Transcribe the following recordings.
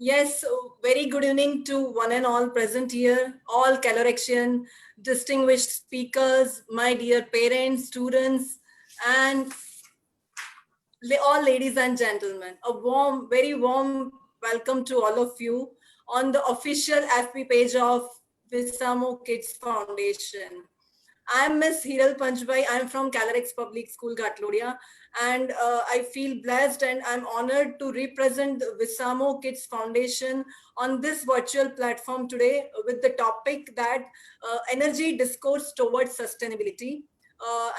Yes, so very good evening to one and all present here, all Kalorexian, distinguished speakers, my dear parents, students, and all ladies and gentlemen. A warm, very warm welcome to all of you on the official FB page of Visamo Kids Foundation. I'm Miss Hiral Panchbai. I'm from Kalorex Public School, Gatlodia, and I feel blessed and I'm honored to represent the Visamo Kids Foundation on this virtual platform today with the topic that energy discourse towards sustainability.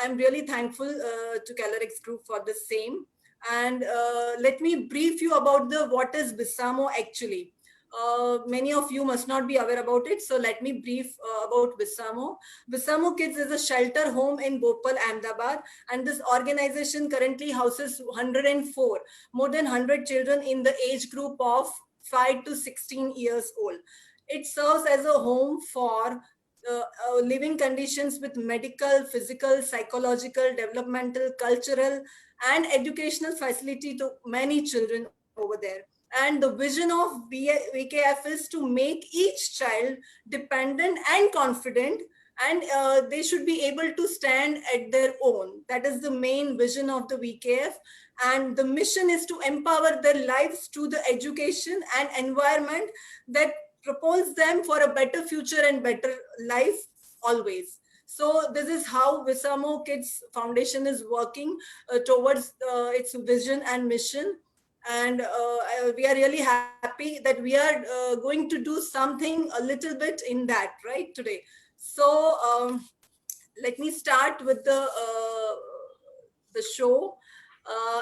I'm really thankful to Kalorex Group for the same. And let me brief you about the what is Visamo actually. Many of you must not be aware about it. So let me brief about Visamo. Visamo Kids is a shelter home in Bhopal, Ahmedabad, and this organization currently houses 104, more than 100 children in the age group of 5 to 16 years old. It serves as a home for living conditions with medical, physical, psychological, developmental, cultural, and educational facility to many children over there. And the vision of VKF is to make each child dependent and confident, and they should be able to stand at their own. That is the main vision of the VKF. And the mission is to empower their lives through the education and environment that propels them for a better future and better life always. So this is how Visamo Kids Foundation is working towards its vision and mission. And we are really happy that we are going to do something a little bit in that right today. So let me start with the show,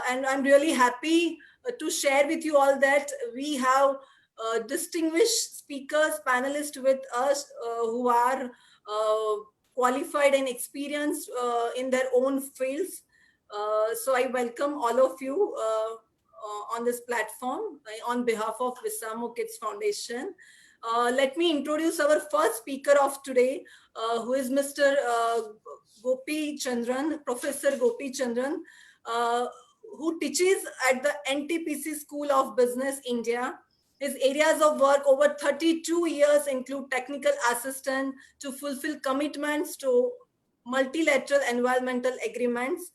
and I'm really happy to share with you all that we have distinguished speakers, panelists with us who are qualified and experienced in their own fields. So I welcome all of you on this platform on behalf of Visamo Kids Foundation. Let me introduce our first speaker of today, who is Mr. Gopi Chandran, Professor Gopi Chandran, who teaches at the NTPC School of Business, India. His areas of work over 32 years include technical assistant to fulfill commitments to multilateral environmental agreements,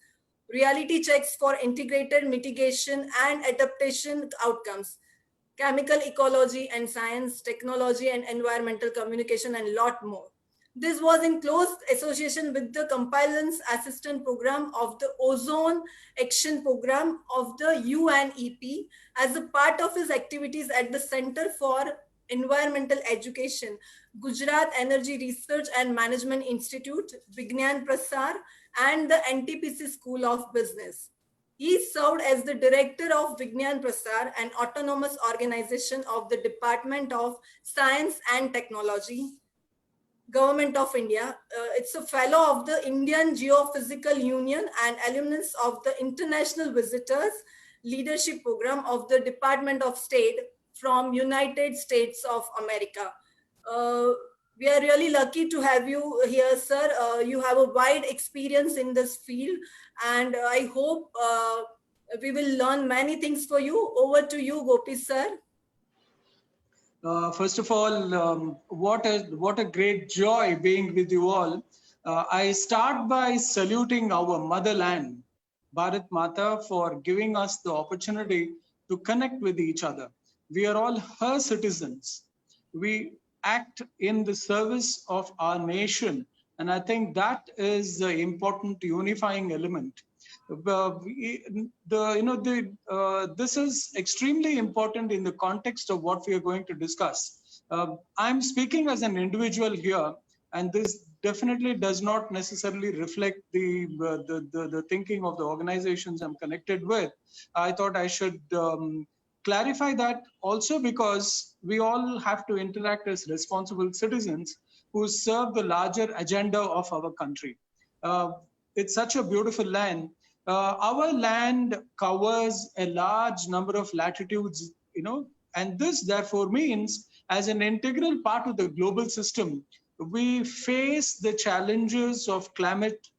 reality checks for integrated mitigation and adaptation outcomes, chemical ecology and science, technology and environmental communication, and a lot more. This was in close association with the Compliance Assistant Program of the Ozone Action Program of the UNEP as a part of his activities at the Center for Environmental Education, Gujarat Energy Research and Management Institute, Vignan Prasar, and the NTPC School of Business. He served as the director of Vignan Prasar, an autonomous organization of the Department of Science and Technology, Government of India. It's a fellow of the Indian Geophysical Union and alumnus of the International Visitors Leadership Program of the Department of State from United States of America. We are really lucky to have you here, sir. You have a wide experience in this field, and I hope we will learn many things for you. Over to you, Gopi, sir. First of all, what a great joy being with you all. I start by saluting our motherland, Bharat Mata, for giving us the opportunity to connect with each other. We are all her citizens. We act in the service of our nation, and I think that is the important unifying element. This is extremely important in the context of what we are going to discuss. I'm speaking as an individual here, and this definitely does not necessarily reflect the thinking of the organizations I'm connected with. I thought I should clarify that also, because we all have to interact as responsible citizens who serve the larger agenda of our country. It's such a beautiful land. Our land covers a large number of latitudes, and this therefore means, as an integral part of the global system, we face the challenges of climate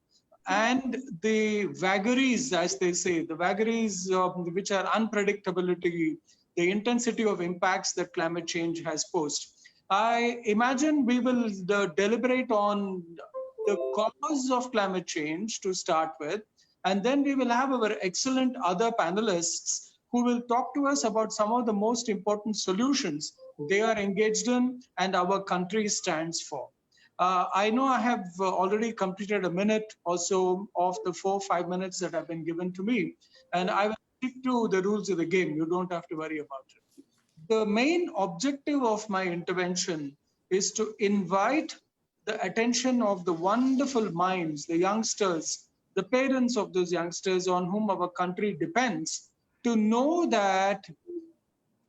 and the vagaries, as they say, the vagaries which are unpredictability, the intensity of impacts that climate change has posed. I imagine we will deliberate on the cause of climate change to start with, and then we will have our excellent other panelists who will talk to us about some of the most important solutions they are engaged in and our country stands for. I know I have already completed a minute or so of the 4-5 minutes that have been given to me, and I will stick to the rules of the game. You don't have to worry about it. The main objective of my intervention is to invite the attention of the wonderful minds, the youngsters, the parents of those youngsters on whom our country depends, to know that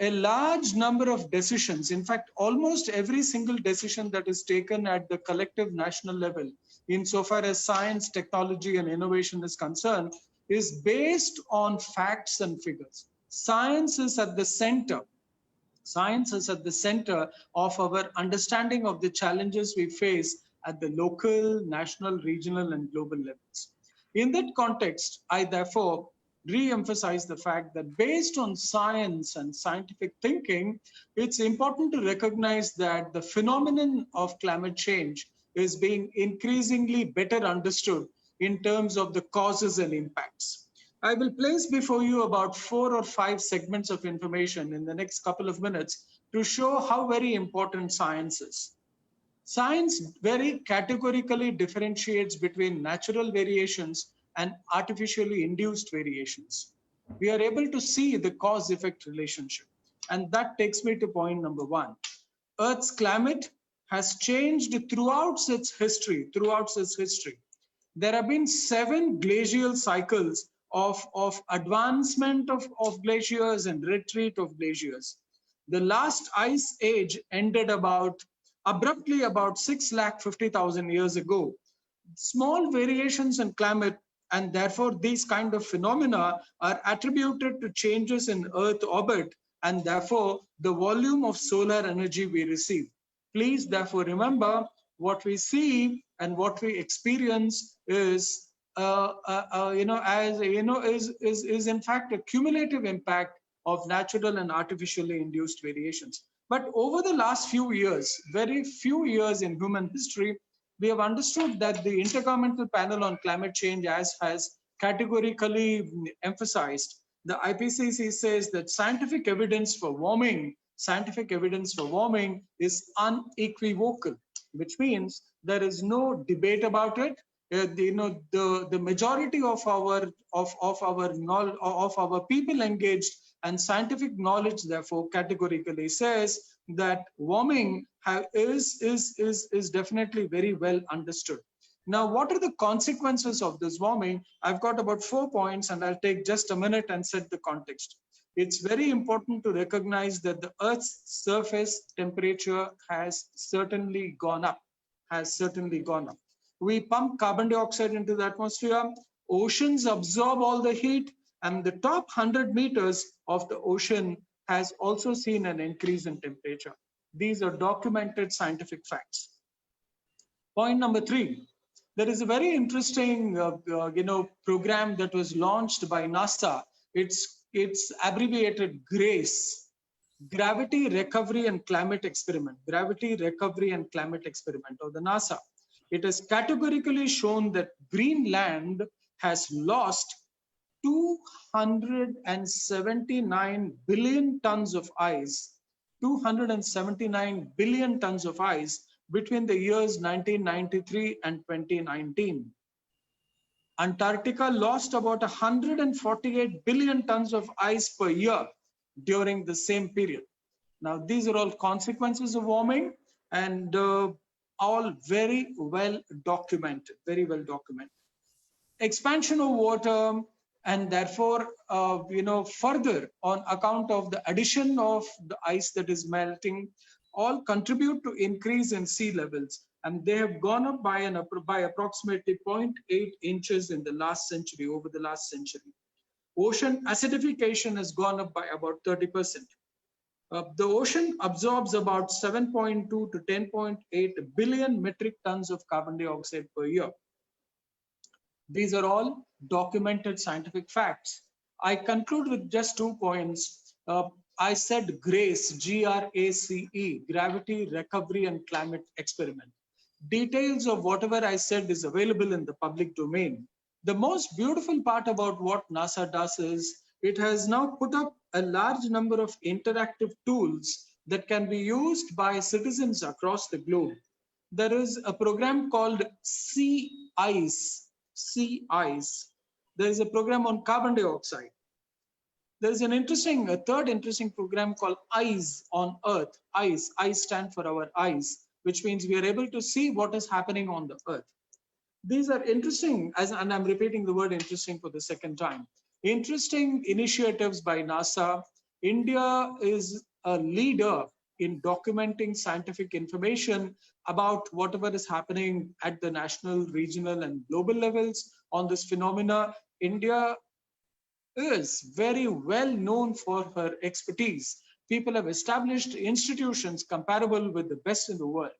a large number of decisions, in fact, almost every single decision that is taken at the collective national level, insofar as science, technology, and innovation is concerned, is based on facts and figures. Science is at the center. Science is at the center of our understanding of the challenges we face at the local, national, regional, and global levels. In that context, I therefore re-emphasize the fact that based on science and scientific thinking, it's important to recognize that the phenomenon of climate change is being increasingly better understood in terms of the causes and impacts. I will place before you about 4 or 5 segments of information in the next couple of minutes to show how very important science is. Science very categorically differentiates between natural variations and artificially induced variations. We are able to see the cause-effect relationship. And that takes me to point number 1. Earth's climate has changed throughout its history. There have been 7 glacial cycles of advancement of glaciers and retreat of glaciers. The last ice age ended abruptly about 650,000 years ago. Small variations in climate, and therefore these kind of phenomena are attributed to changes in Earth orbit, and therefore the volume of solar energy we receive. Please therefore remember, what we see and what we experience is is in fact a cumulative impact of natural and artificially induced variations. But over the last few years, very few years in human history, we have understood that the Intergovernmental Panel on Climate Change, as has categorically emphasized, the IPCC says that scientific evidence for warming is unequivocal, which means there is no debate about it. The majority of our people engaged and scientific knowledge therefore categorically says that warming is definitely very well understood. Now, what are the consequences of this warming? I've got about 4 points and I'll take just a minute and set the context. It's very important to recognize that the Earth's surface temperature has certainly gone up. We pump carbon dioxide into the atmosphere, oceans absorb all the heat, and the top 100 meters of the ocean has also seen an increase in temperature. These are documented scientific facts. Point number 3, there is a very interesting program that was launched by NASA. It's abbreviated GRACE, Gravity Recovery and Climate Experiment, of the NASA. It has categorically shown that Greenland has lost 279 billion tons of ice, between the years 1993 and 2019. Antarctica lost about 148 billion tons of ice per year during the same period. Now, these are all consequences of warming and all very well documented, Expansion of water and therefore, further on account of the addition of the ice that is melting, all contribute to increase in sea levels. And they have gone up by approximately 0.8 inches in the last century, over the last century. Ocean acidification has gone up by about 30%. The ocean absorbs about 7.2 to 10.8 billion metric tons of carbon dioxide per year. These are all documented scientific facts. I conclude with just 2 points. I said GRACE, G-R-A-C-E, Gravity Recovery and Climate Experiment. Details of whatever I said is available in the public domain. The most beautiful part about what NASA does is it has now put up a large number of interactive tools that can be used by citizens across the globe. There is a program called Sea-Ice. There is a program on carbon dioxide. There's a third interesting program called Eyes on Earth. Eyes stand for our eyes, which means we are able to see what is happening on the Earth. These are interesting, and I'm repeating the word interesting for the second time. Interesting initiatives by NASA. India is a leader in documenting scientific information about whatever is happening at the national, regional, and global levels on this phenomena. India is very well known for her expertise. People have established institutions comparable with the best in the world.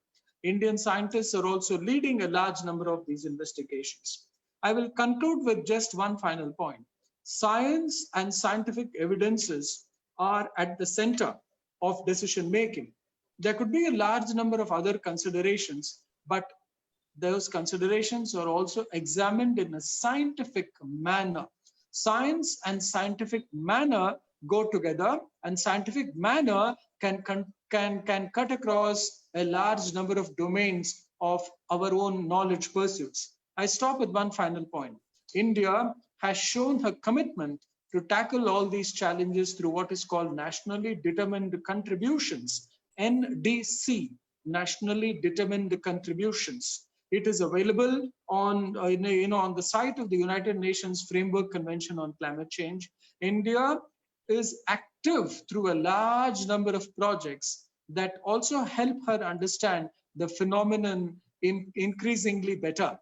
Indian scientists are also leading a large number of these investigations. I will conclude with just one final point. Science and scientific evidences are at the center of decision making. There could be a large number of other considerations, but those considerations are also examined in a scientific manner. Science and scientific manner go together, and scientific manner can cut across a large number of domains of our own knowledge pursuits. I stop with one final point. India has shown her commitment to tackle all these challenges through what is called Nationally Determined Contributions, NDC, Nationally Determined Contributions. It is available on, on the site of the United Nations Framework Convention on Climate Change. India is active through a large number of projects that also help her understand the phenomenon increasingly better.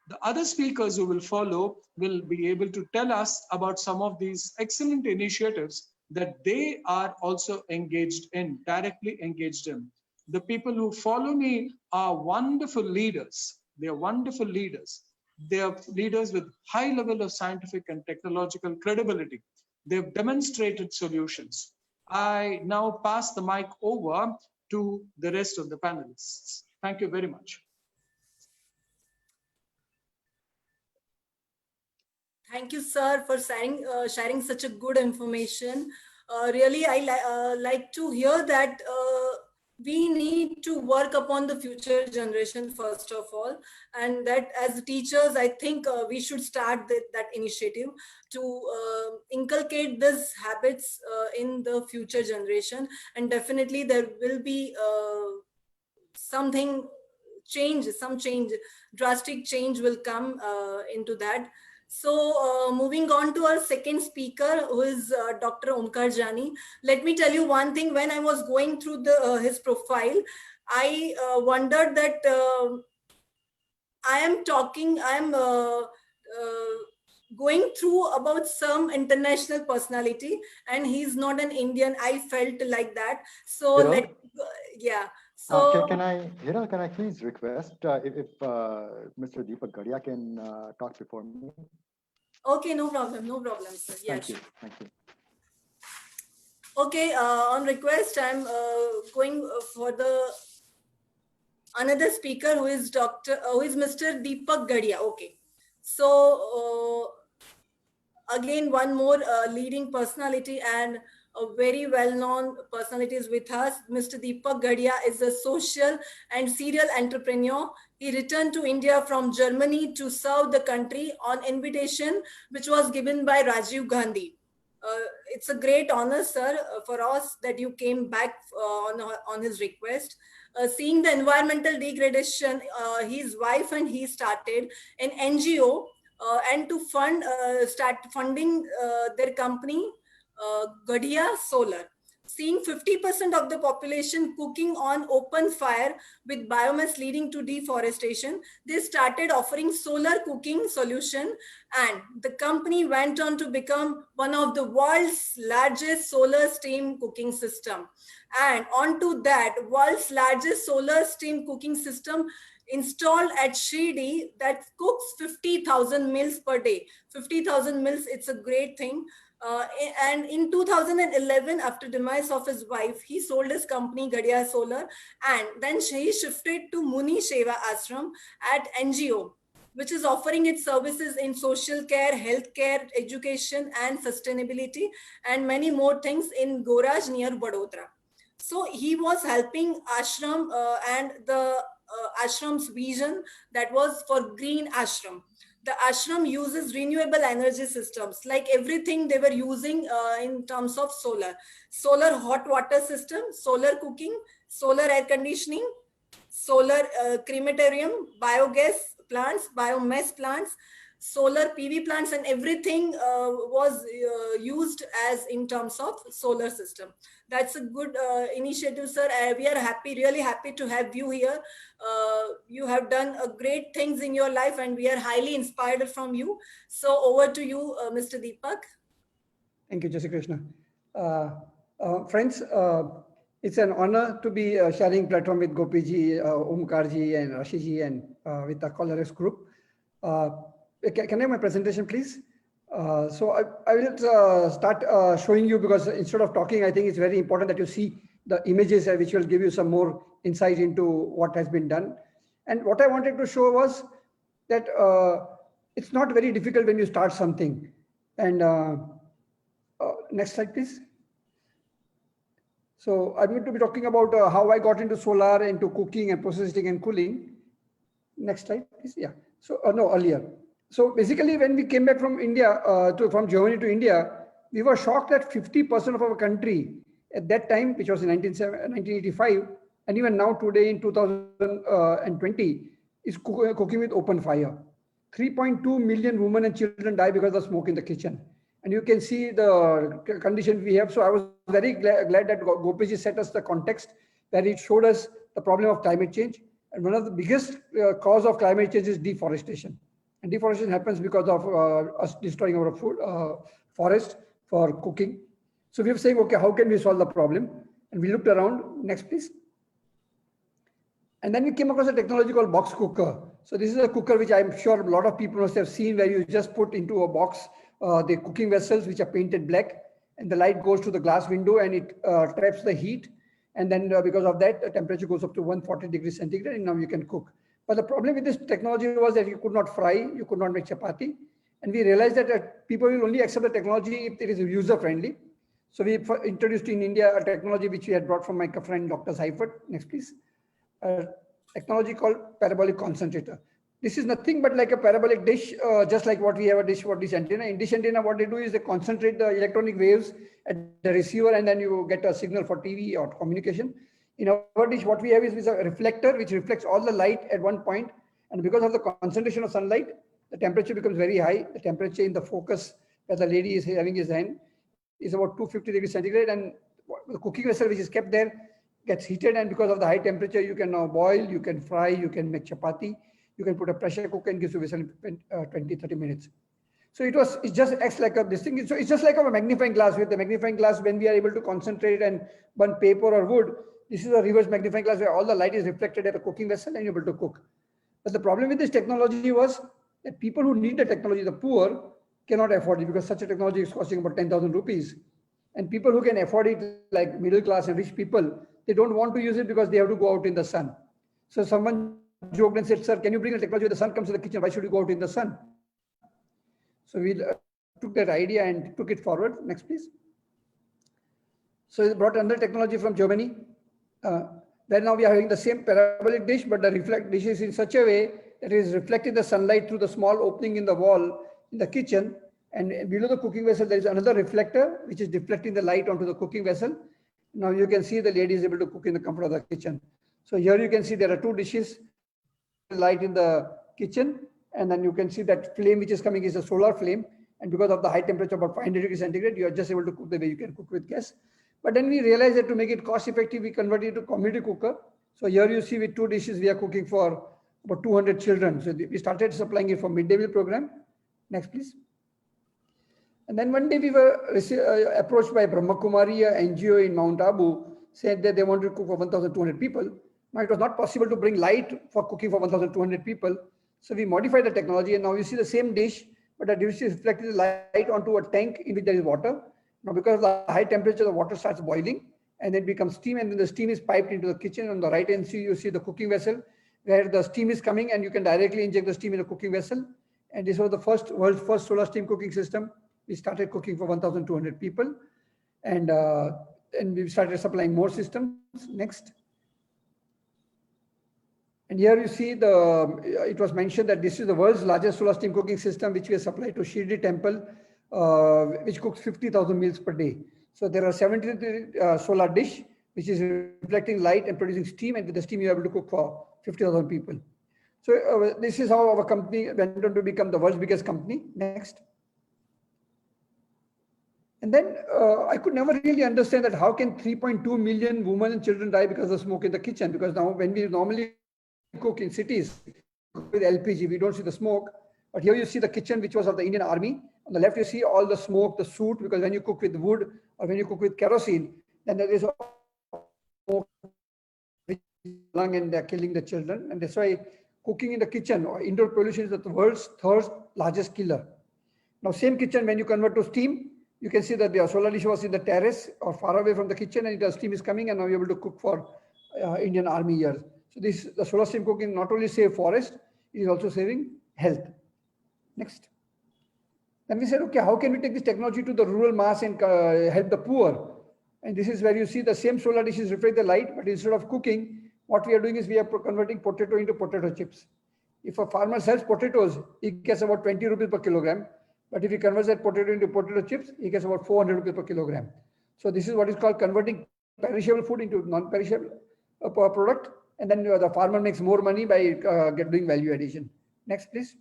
The other speakers who will follow will be able to tell us about some of these excellent initiatives that they are also engaged in, directly engaged in. The people who follow me are wonderful leaders. They are wonderful leaders. They are leaders with high level of scientific and technological credibility. They've demonstrated solutions. I now pass the mic over to the rest of the panelists. Thank you very much. Thank you, sir, for sharing such a good information. Really, I like to hear that we need to work upon the future generation first of all, and that as teachers, I think we should start that initiative to inculcate these habits in the future generation, and definitely there will be some change, drastic change will come into that. So moving on to our second speaker, who is Dr. Omkar Jani. Let me tell you one thing. When I was going through his profile, I wondered that I am going through about some international personality, and he's not an Indian. I felt like that. So yeah. So can I please request if Mr. Deepak Gadia can talk before me? Okay, no problem, sir. Yeah, Thank you. Thank you. Okay, on request, I'm going for the another speaker who is Mr. Deepak Gadia. Okay, so again, one more leading personality and a very well-known personality is with us. Mr. Deepak Gadia is a social and serial entrepreneur. He returned to India from Germany to serve the country on invitation, which was given by Rajiv Gandhi. It's a great honor, sir, for us that you came back on his request. Seeing the environmental degradation, his wife and he started an NGO and to start funding their company, Gadia Solar. Seeing 50% of the population cooking on open fire with biomass leading to deforestation, they started offering solar cooking solution, and the company went on to become one of the world's largest solar steam cooking system. And onto that, world's largest solar steam cooking system installed at Shirdi that cooks 50,000 meals per day. 50,000 meals, it's a great thing. And in 2011, after demise of his wife, he sold his company Gadia Solar, and then he shifted to Muni Sheva Ashram at NGO, which is offering its services in social care, healthcare, education, and sustainability, and many more things in Goraj near Vadodara. So he was helping ashram and the ashram's vision, that was for green ashram. The ashram uses renewable energy systems, like everything they were using in terms of solar hot water system, solar cooking, solar air conditioning, solar crematorium, biogas plants, biomass plants, solar PV plants, and everything was used as in terms of solar system. That's a good initiative, sir. We are happy, really happy to have you here. You have done great things in your life, and we are highly inspired from you. So over to you, Mr. Deepak. Thank you, Jai Shri Krishna. Friends, it's an honor to be sharing platform with Gopi ji, Omkar ji, and Rashid ji, and with the Kalorex group. Can I have my presentation, please? So I will start showing you, because instead of talking, I think it's very important that you see the images which will give you some more insight into what has been done. And what I wanted to show was that it's not very difficult when you start something. And next slide, please. So I'm going to be talking about how I got into solar, into cooking and processing and cooling. Next slide, please. Yeah. So no, earlier. So basically, when we came back from India, from Germany to India, we were shocked that 50% of our country at that time, which was in 1985, and even now today in 2020, is cooking with open fire. 3.2 million women and children die because of smoke in the kitchen. And you can see the condition we have. So I was very glad that Gopiji set us the context, where it showed us the problem of climate change. And one of the biggest cause of climate change is deforestation. And deforestation happens because of us destroying our food, forest for cooking. So we were saying, okay, how can we solve the problem? And we looked around. Next, please. And then we came across a technology called box cooker. So this is a cooker which I'm sure a lot of people must have seen, where you just put into a box the cooking vessels which are painted black, and the light goes to the glass window and it traps the heat. And then because of that, the temperature goes up to 140 degrees centigrade, and now you can cook. But the problem with this technology was that you could not fry, you could not make chapati. And we realized that people will only accept the technology if it is user friendly. So we introduced in India a technology which we had brought from my friend, Dr. Seifert. Next, please. Technology called Parabolic Concentrator. This is nothing but like a parabolic dish, just like what we have a dish for dish antenna. In dish antenna, what they do is they concentrate the electronic waves at the receiver, and then you get a signal for TV or communication. In our dish, what we have is a reflector which reflects all the light at one point. And because of the concentration of sunlight, the temperature becomes very high. The temperature in the focus where the lady is having his hand is about 250 degrees centigrade. And the cooking vessel which is kept there gets heated. And because of the high temperature, you can now boil, you can fry, you can make chapati. You can put a pressure cooker and gives you whistle in 20-30 minutes. So it just acts like this thing. So it's just like a magnifying glass. With the magnifying glass, when we are able to concentrate and burn paper or wood, this is a reverse magnifying glass where all the light is reflected at a cooking vessel and you're able to cook. But the problem with this technology was that people who need the technology, the poor, cannot afford it, because such a technology is costing about 10,000 rupees. And people who can afford it, like middle class and rich people, they don't want to use it because they have to go out in the sun. So someone joked and said, sir, can you bring a technology where the sun comes to the kitchen? Why should you go out in the sun? So we took that idea and took it forward. Next, please. So we brought another technology from Germany. Where now we are having the same parabolic dish, but the reflect dish is in such a way that it is reflecting the sunlight through the small opening in the wall in the kitchen. And below the cooking vessel, there is another reflector which is deflecting the light onto the cooking vessel. Now you can see the lady is able to cook in the comfort of the kitchen. So here you can see there are two dishes, light in the kitchen, and then you can see that flame which is coming is a solar flame. And because of the high temperature, about 500 degrees centigrade, you are just able to cook the way you can cook with gas. But then we realized that to make it cost effective, we converted it to community cooker. So here you see with two dishes, we are cooking for about 200 children. So we started supplying it for midday meal program. Next, please. And then one day we were approached by Brahma Kumari, an NGO in Mount Abu, said that they wanted to cook for 1,200 people. Now it was not possible to bring light for cooking for 1,200 people. So we modified the technology, and now you see the same dish, but the dish is reflecting the light onto a tank in which there is water. Now, because of the high temperature, the water starts boiling and then becomes steam, and then the steam is piped into the kitchen. On the right hand side, you see the cooking vessel where the steam is coming, and you can directly inject the steam in a cooking vessel. And this was the world's first solar steam cooking system. We started cooking for 1,200 people, and we started supplying more systems. Next. And here you see it was mentioned that this is the world's largest solar steam cooking system, which we supplied to Shirdi temple, which cooks 50,000 meals per day. So there are 73 solar dish, which is reflecting light and producing steam, and with the steam you're able to cook for 50,000 people. So this is how our company went on to become the world's biggest company. Next. And then I could never really understand that how can 3.2 million women and children die because of smoke in the kitchen? Because now when we normally cook in cities with LPG, we don't see the smoke. But here you see the kitchen, which was of the Indian Army. On the left, you see all the smoke, the soot, because when you cook with wood or when you cook with kerosene, then there is smoke and they're killing the children. And that's why cooking in the kitchen or indoor pollution is the world's third largest killer. Now, same kitchen, when you convert to steam, you can see that the solar dish was in the terrace or far away from the kitchen, and the steam is coming, and now you're able to cook for Indian Army years. So the solar steam cooking not only save forest, it is also saving health. Next. Then we said, okay, how can we take this technology to the rural mass and help the poor? And this is where you see the same solar dishes reflect the light, but instead of cooking, what we are doing is we are converting potato into potato chips. If a farmer sells potatoes, he gets about 20 rupees per kilogram. But if he converts that potato into potato chips, he gets about 400 rupees per kilogram. So this is what is called converting perishable food into non-perishable product. And then the farmer makes more money by doing value addition. Next, please.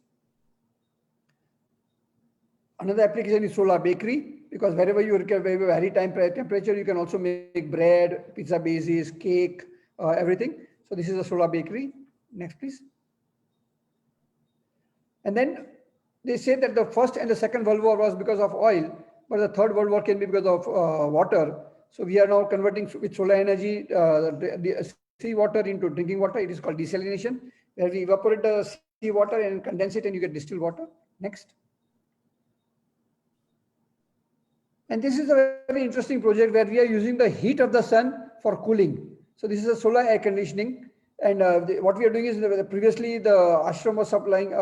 Another application is solar bakery, because wherever you require very high temperature, you can also make bread, pizza bases, cake, everything. So this is a solar bakery. Next, please. And then they say that the first and the second World War was because of oil, but the third World War can be because of water. So we are now converting with solar energy the sea water into drinking water. It is called desalination, where we evaporate the sea water and condense it, and you get distilled water. Next. And this is a very interesting project where we are using the heat of the sun for cooling. So this is a solar air conditioning. And what we are doing is previously the ashram was supplying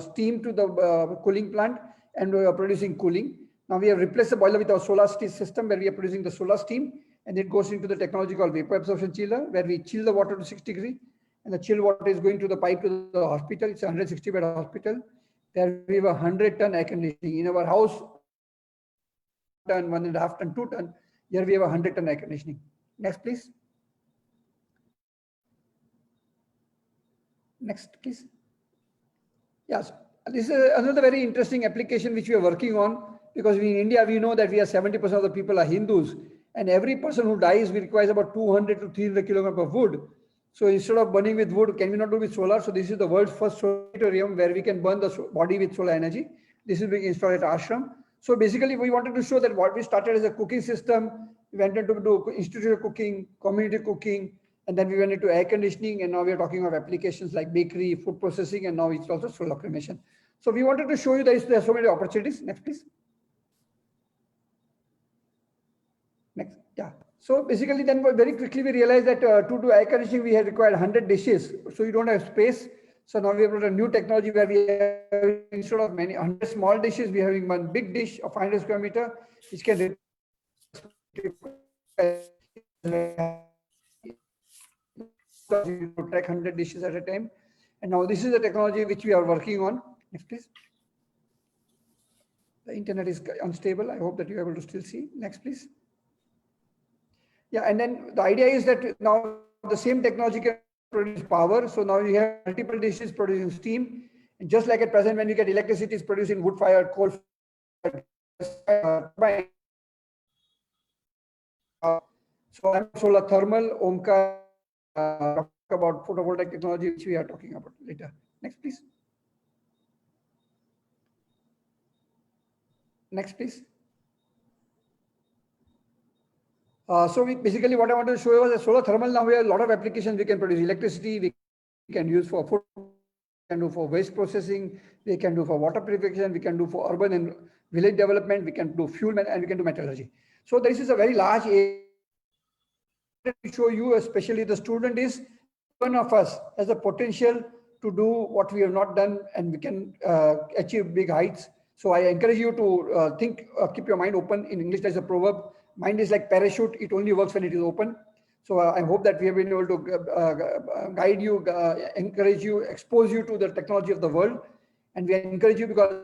steam to the cooling plant, and we are producing cooling. Now we have replaced the boiler with our solar system, where we are producing the solar steam, and it goes into the technology called vapor absorption chiller, where we chill the water to 6 degrees, and the chilled water is going to the pipe to the hospital. It's a 160-bed hospital. There we have a 100-ton air conditioning. In our house, 1.5 ton, 2 ton. Here we have a 100-ton air conditioning. Next, please. Next, please. Yes, this is another very interesting application which we are working on, because in India, we know that we are 70% of the people are Hindus, and every person who dies, we requires about 200 to 300 kilograms of wood. So instead of burning with wood, can we not do with solar? So this is the world's first sanatorium where we can burn the body with solar energy. This is being installed at ashram. So basically, we wanted to show that what we started as a cooking system, we went into do institutional cooking, community cooking, and then we went into air conditioning, and now we are talking of applications like bakery, food processing, and now it's also solar cremation. So we wanted to show you that there are so many opportunities. Next, please. Next, yeah. So basically, then very quickly we realized that to do air conditioning, we had required 100 dishes. So you don't have space. So now we have got a new technology where we have, instead of many 100 small dishes, we are having one big dish of 500 square meter, which can track 100 dishes at a time. And now this is the technology which we are working on. Next, please. The internet is unstable. I hope that you're able to still see. Next, please. Yeah, and then the idea is that now the same technology can produce power. So now you have multiple dishes producing steam. And just like at present, when you get electricity, it's producing wood-fired, coal-fired, so I'm solar thermal, Omkar, talk about photovoltaic technology, which we are talking about later. Next, please. Next, please. So basically what I want to show you was a solar thermal. Now we have a lot of applications. We can produce electricity, we can use for food can do for waste processing, we can do for water purification, we can do for urban and village development, we can do fuel, and we can do metallurgy. So this is a very large area to show you, especially the student, is one of us has the potential to do what we have not done, and we can achieve big heights. So I encourage you to keep your mind open. In English, there's a proverb, mind is like parachute, it only works when it is open. So I hope that we have been able to guide you, encourage you, expose you to the technology of the world. And we encourage you because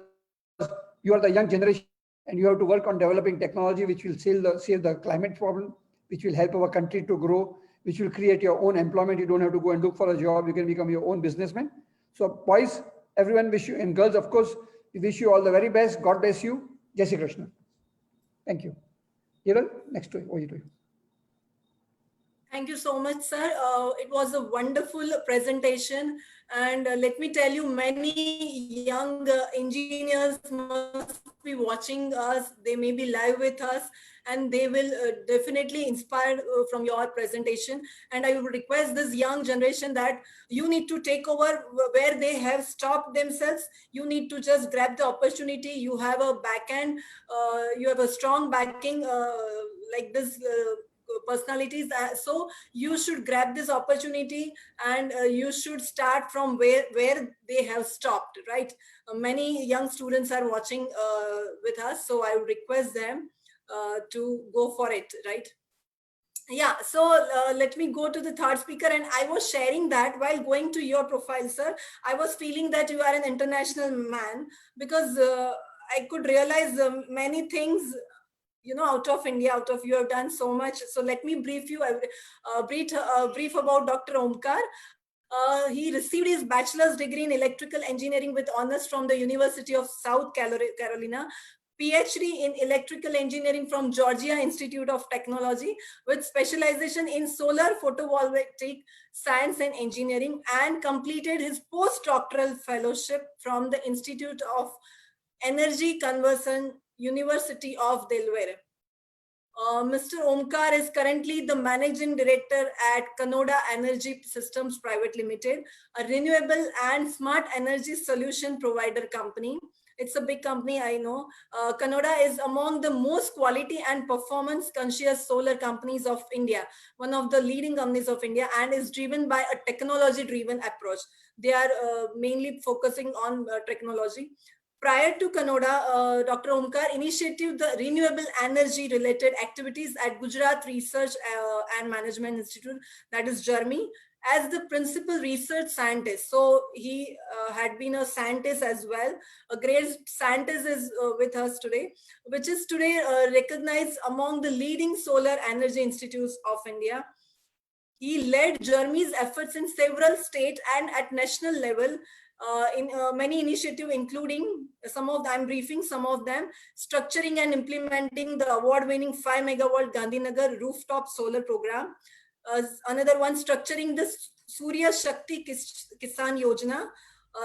you are the young generation and you have to work on developing technology which will save the climate problem, which will help our country to grow, which will create your own employment. You don't have to go and look for a job. You can become your own businessman. So boys, everyone wish you, and girls, of course, we wish you all the very best. God bless you. Jai Shri Krishna. Thank you. Hiral, next to you. Thank you so much, sir. It was a wonderful presentation. And let me tell you, many young engineers must be watching us. They may be live with us, and they will definitely inspire from your presentation. And I would request this young generation that you need to take over where they have stopped themselves. You need to just grab the opportunity. You have a backend, you have a strong backing like this. Personalities, so you should grab this opportunity, and you should start from where they have stopped, right? Many young students are watching with us, so I would request them to go for it, right? Yeah, so let me go to the third speaker. And I was sharing that while going to your profile, sir, I was feeling that you are an international man, because I could realize many things, out of India, you have done so much. So let me brief you, brief about Dr. Omkar. He received his bachelor's degree in electrical engineering with honors from the University of South Carolina, PhD in electrical engineering from Georgia Institute of Technology with specialization in solar photovoltaic science and engineering, and completed his postdoctoral fellowship from the Institute of Energy Conversion, University of Delaware. Mr. Omkar is currently the Managing Director at Kanoda Energy Systems Private Limited, a renewable and smart energy solution provider company. It's a big company, I know. Kanoda is among the most quality and performance conscious solar companies of India, one of the leading companies of India, and is driven by a technology driven approach. They are mainly focusing on technology. Prior to Kanoda, Dr. Omkar initiated the renewable energy related activities at Gujarat Research and Management Institute, that is Germany, as the principal research scientist. So he had been a scientist as well. A great scientist is with us today, which is today recognized among the leading solar energy institutes of India. He led Germany's efforts in several states and at national level in many initiatives, including some of them, I'm briefing some of them: structuring and implementing the award-winning 5 megawatt Gandhinagar rooftop solar program. Another one, structuring the Surya Shakti Kisan Yojana,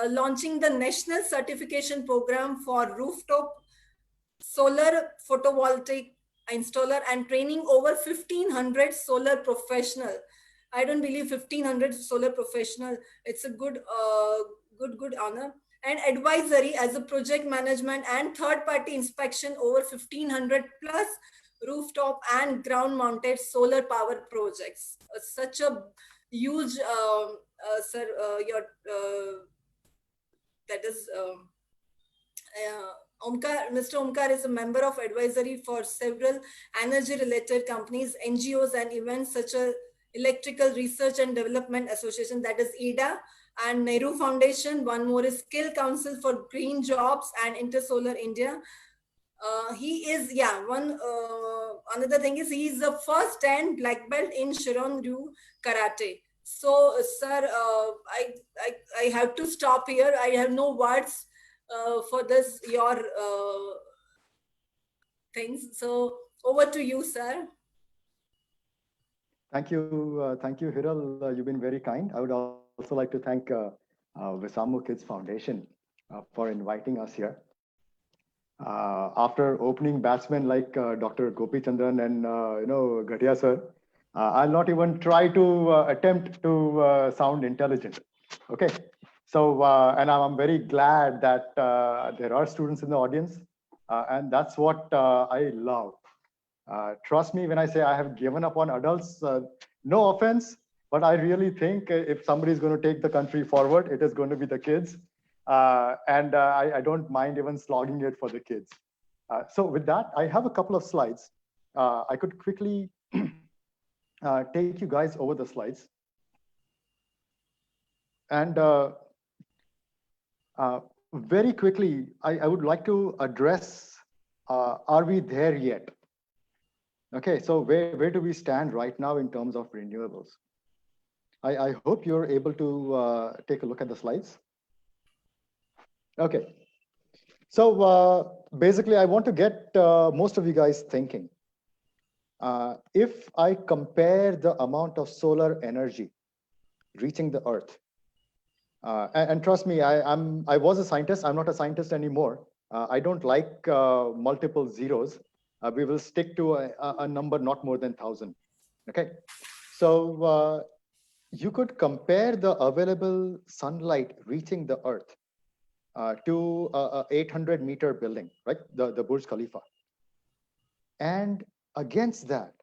launching the national certification program for rooftop solar photovoltaic installer, and training over 1,500 solar professional. I don't believe 1,500 solar professional. It's a good honor. And advisory as a project management and third-party inspection over 1,500 plus rooftop and ground-mounted solar power projects. Such a huge, sir, that is. Mr. Omkar is a member of advisory for several energy-related companies, NGOs, and events such as Electrical Research and Development Association, that is EDA, and Nehru Foundation. One more is Skill Council for Green Jobs and Intersolar India. He is, another thing is he is the first 10 black belt in Shiron-ryu Karate. So, sir, I have to stop here. I have no words for this, your things. So over to you, sir. Thank you, Hiral. You've been very kind. I would also like to thank Visamo Kids Foundation for inviting us here. After opening batsmen like Dr. Gopi Chandran and Ghatia sir, I'll not even try to attempt to sound intelligent. Okay, So, and I'm very glad that there are students in the audience, and that's what I love. Trust me when I say I have given up on adults. No offense, but I really think if somebody is going to take the country forward, it is going to be the kids. And I don't mind even slogging it for the kids. So with that, I have a couple of slides. I could quickly take you guys over the slides. And very quickly, I would like to address, are we there yet? Okay, so where do we stand right now in terms of renewables? I hope you're able to take a look at the slides. Okay, so basically I want to get most of you guys thinking. If I compare the amount of solar energy reaching the earth, and trust me, I was a scientist, I'm not a scientist anymore. I don't like multiple zeros. We will stick to a number not more than 1,000. Okay, so you could compare the available sunlight reaching the earth to a 800-meter building, right? The Burj Khalifa. And against that,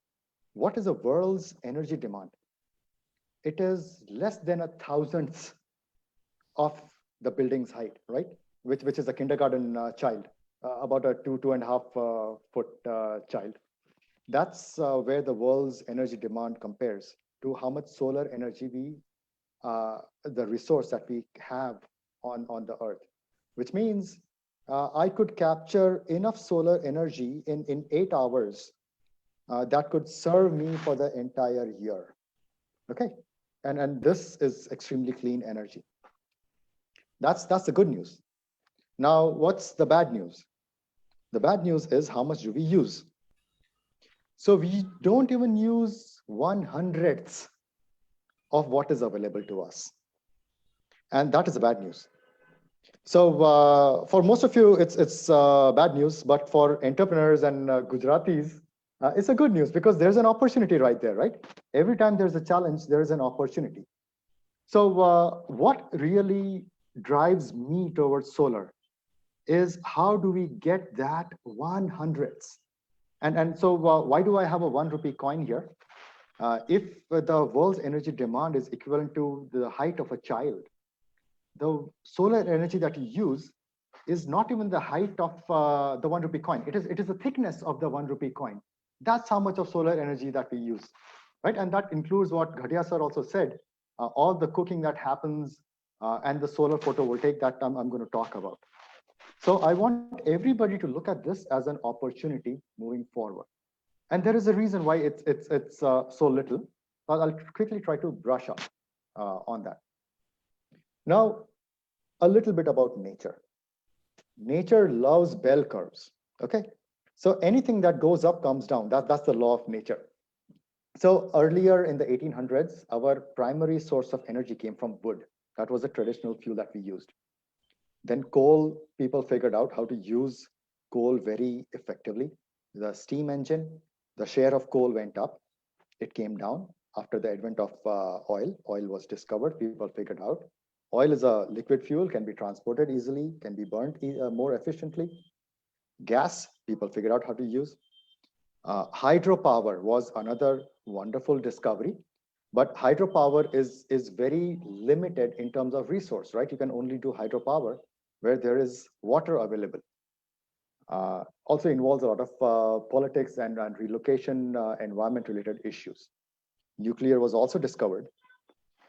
what is the world's energy demand? It is less than 1,000th of the building's height, right? Which is a kindergarten child, about a 2.5 foot child. That's where the world's energy demand compares to how much solar energy the resource that we have on the earth, which means I could capture enough solar energy in 8 hours that could serve me for the entire year. Okay, and this is extremely clean energy. That's the good news. Now, what's the bad news? The bad news is how much do we use? So we don't even use 1/100th of what is available to us. And that is the bad news. So for most of you, it's bad news, but for entrepreneurs and Gujaratis, it's a good news because there's an opportunity right there, right? Every time there's a challenge, there is an opportunity. So what really drives me towards solar is how do we get that 1/100th? And so why do I have a 1 rupee coin here? If the world's energy demand is equivalent to the height of a child, the solar energy that you use is not even the height of the 1 rupee coin. It is the thickness of the 1 rupee coin. That's how much of solar energy that we use, right? And that includes what Ghadia sir also said, all the cooking that happens and the solar photovoltaic that I'm going to talk about. So I want everybody to look at this as an opportunity moving forward. And there is a reason why it's so little. I'll quickly try to brush up on that. Now, a little bit about nature. Nature loves bell curves, okay? So anything that goes up comes down. That's the law of nature. So earlier in the 1800s, our primary source of energy came from wood. That was a traditional fuel that we used. Then coal, people figured out how to use coal very effectively. The steam engine, the share of coal went up. It came down after the advent of oil. Oil was discovered, people figured out. Oil is a liquid fuel, can be transported easily, can be burnt more efficiently. Gas, people figured out how to use. Hydropower was another wonderful discovery, but hydropower is very limited in terms of resource, right? You can only do hydropower where there is water available. Also involves a lot of politics and relocation, environment-related issues. Nuclear was also discovered.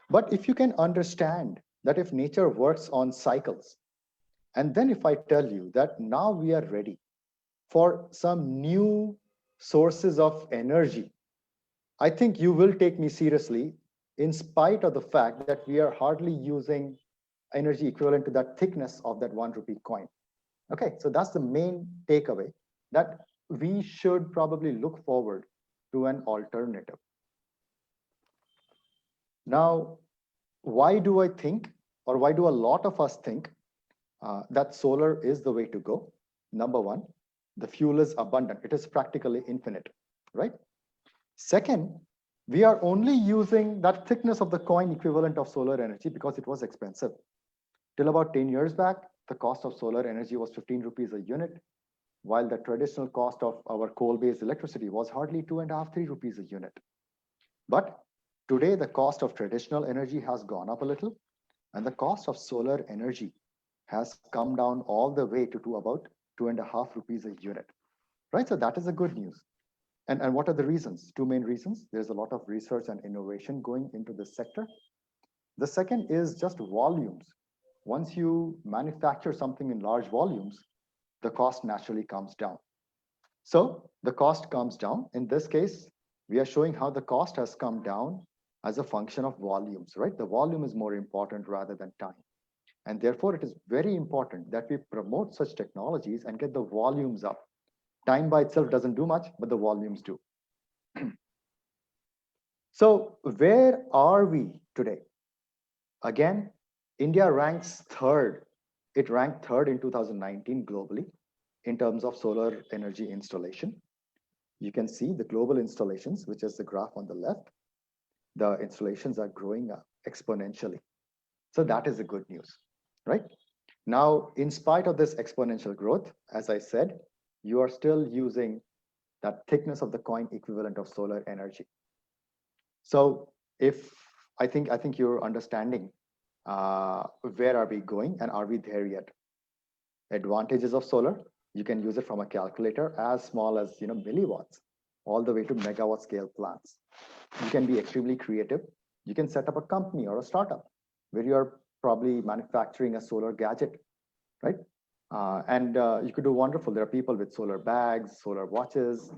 But if you can understand that if nature works on cycles, and then if I tell you that now we are ready for some new sources of energy, I think you will take me seriously in spite of the fact that we are hardly using energy equivalent to that thickness of that 1 rupee coin. Okay, so that's the main takeaway, that we should probably look forward to an alternative. Now, why do I think, or why do a lot of us think that solar is the way to go? Number one, the fuel is abundant. It is practically infinite, right? Second, we are only using that thickness of the coin equivalent of solar energy because it was expensive. Till about 10 years back, the cost of solar energy was 15 rupees a unit, while the traditional cost of our coal-based electricity was hardly 2.5, 3 rupees a unit. But today, the cost of traditional energy has gone up a little, and the cost of solar energy has come down all the way to about 2.5 rupees a unit, right? So that is a good news. And what are the reasons? Two main reasons. There's a lot of research and innovation going into this sector. The second is just volumes. Once you manufacture something in large volumes, the cost naturally comes down. So the cost comes down. In this case, we are showing how the cost has come down as a function of volumes, right? The volume is more important rather than time. And therefore, it is very important that we promote such technologies and get the volumes up. Time by itself doesn't do much, but the volumes do. So where are we today? Again, India ranks third. It ranked third in 2019 globally in terms of solar energy installation. You can see the global installations, which is the graph on the left. The installations are growing exponentially. So that is the good news, right? Now, in spite of this exponential growth, as I said, you are still using that thickness of the coin equivalent of solar energy. So if I think you're understanding where are we going and are we there yet? Advantages of solar, you can use it from a calculator as small as milliwatts all the way to megawatt scale plants. You can be extremely creative. You can set up a company or a startup where you're probably manufacturing a solar gadget, right? And you could do wonderful. There are people with solar bags, solar watches.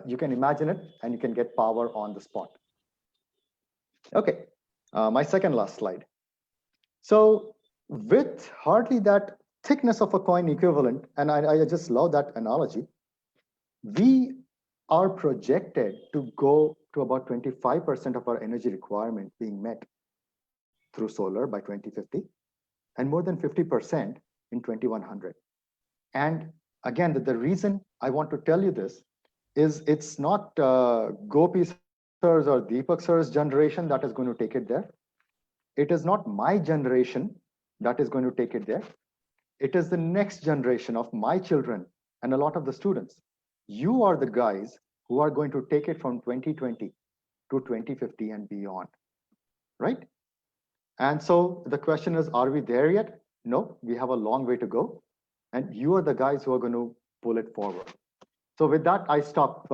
You can imagine it and you can get power on the spot. Okay, my second last slide. So with hardly that thickness of a coin equivalent, and I just love that analogy, we are projected to go to about 25% of our energy requirement being met through solar by 2050, and more than 50% in 2100. And again, the reason I want to tell you this is it's not Gopi sir's or Deepak sir's generation that is going to take it there. It is not my generation that is going to take it there. It is the next generation of my children and a lot of the students. You are the guys who are going to take it from 2020 to 2050 and beyond, right? And so the question is, are we there yet? No, we have a long way to go. And you are the guys who are going to pull it forward. So with that, I stop.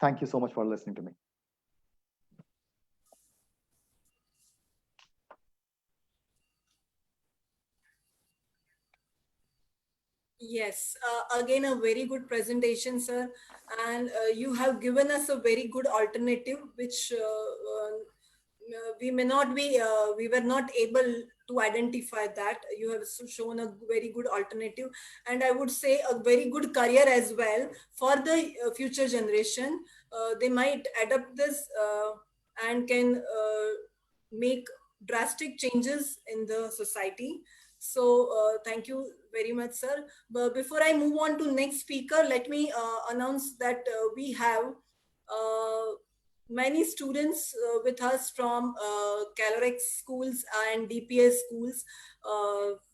Thank you so much for listening to me. Yes, again, a very good presentation, sir. And you have given us a very good alternative, which we may not be, we were not able to identify that. You have shown a very good alternative. And I would say a very good career as well for the future generation. They might adapt this and can make drastic changes in the society. So thank you very much, sir. But before I move on to next speaker, let me announce that we have many students with us from Kalorex schools and DPS schools.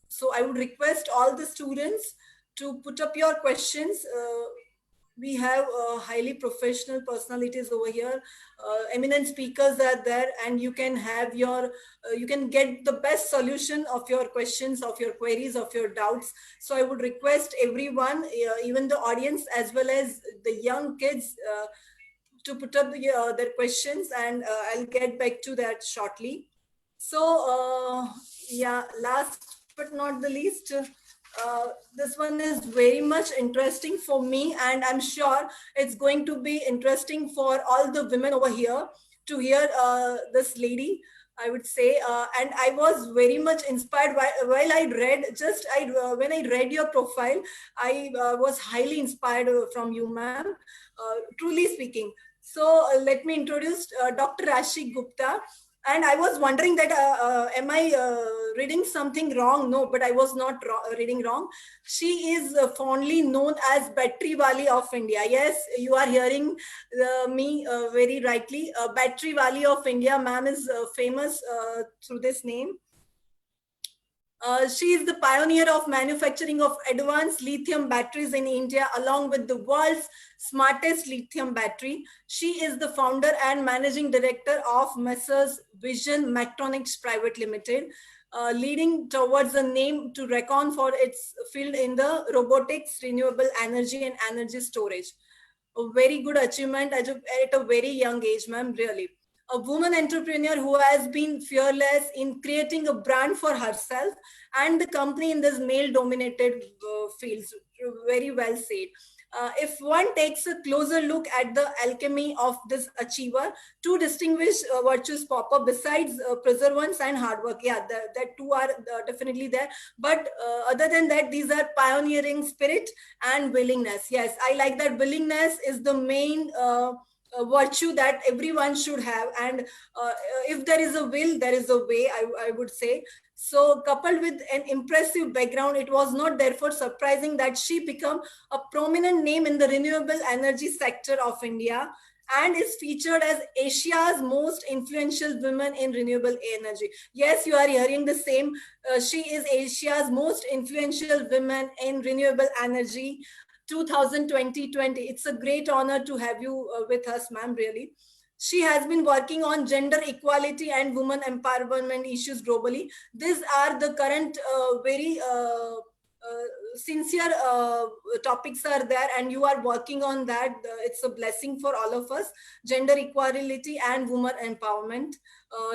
So I would request all the students to put up your questions. We have highly professional personalities over here. Eminent speakers are there, and you can have your, you can get the best solution of your questions, of your queries, of your doubts. So I would request everyone, even the audience as well as the young kids, to put up their questions, and I'll get back to that shortly. So yeah, last but not the least, this one is very much interesting for me, and I'm sure it's going to be interesting for all the women over here to hear this lady, I would say. And I was very much inspired while I read, when I read your profile, I was highly inspired from you, ma'am, truly speaking. So let me introduce Dr. Rashid Gupta. And I was wondering that, am I reading something wrong? No, but I was not reading wrong. She is fondly known as Battery Wali of India. Yes, you are hearing me very rightly. Battery Wali of India, ma'am is famous through this name. She is the pioneer of manufacturing of advanced lithium batteries in India, along with the world's smartest lithium battery. She is the founder and managing director of Messrs. Vision Mechatronics Private Limited, leading towards a name to reckon for its field in the robotics, renewable energy, and energy storage. A very good achievement at a very young age, ma'am, really. A woman entrepreneur who has been fearless in creating a brand for herself and the company in this male dominated fields. Very well said. If one takes a closer look at the alchemy of this achiever, two distinguished virtues pop up besides perseverance and hard work. Yeah, that two are definitely there. But other than that, these are pioneering spirit and willingness. Yes, I like that. Willingness is the main virtue that everyone should have, and if there is a will, there is a way, I would say. So coupled with an impressive background, it was not therefore surprising that she became a prominent name in the renewable energy sector of India and is featured as Asia's most influential woman in renewable energy. Yes, you are hearing the same. She is Asia's most influential woman in renewable energy 2020. It's a great honor to have you with us, ma'am, really. She has been working on gender equality and women empowerment issues globally. These are the current very sincere topics are there, and you are working on that. It's a blessing for all of us. Gender equality and women empowerment.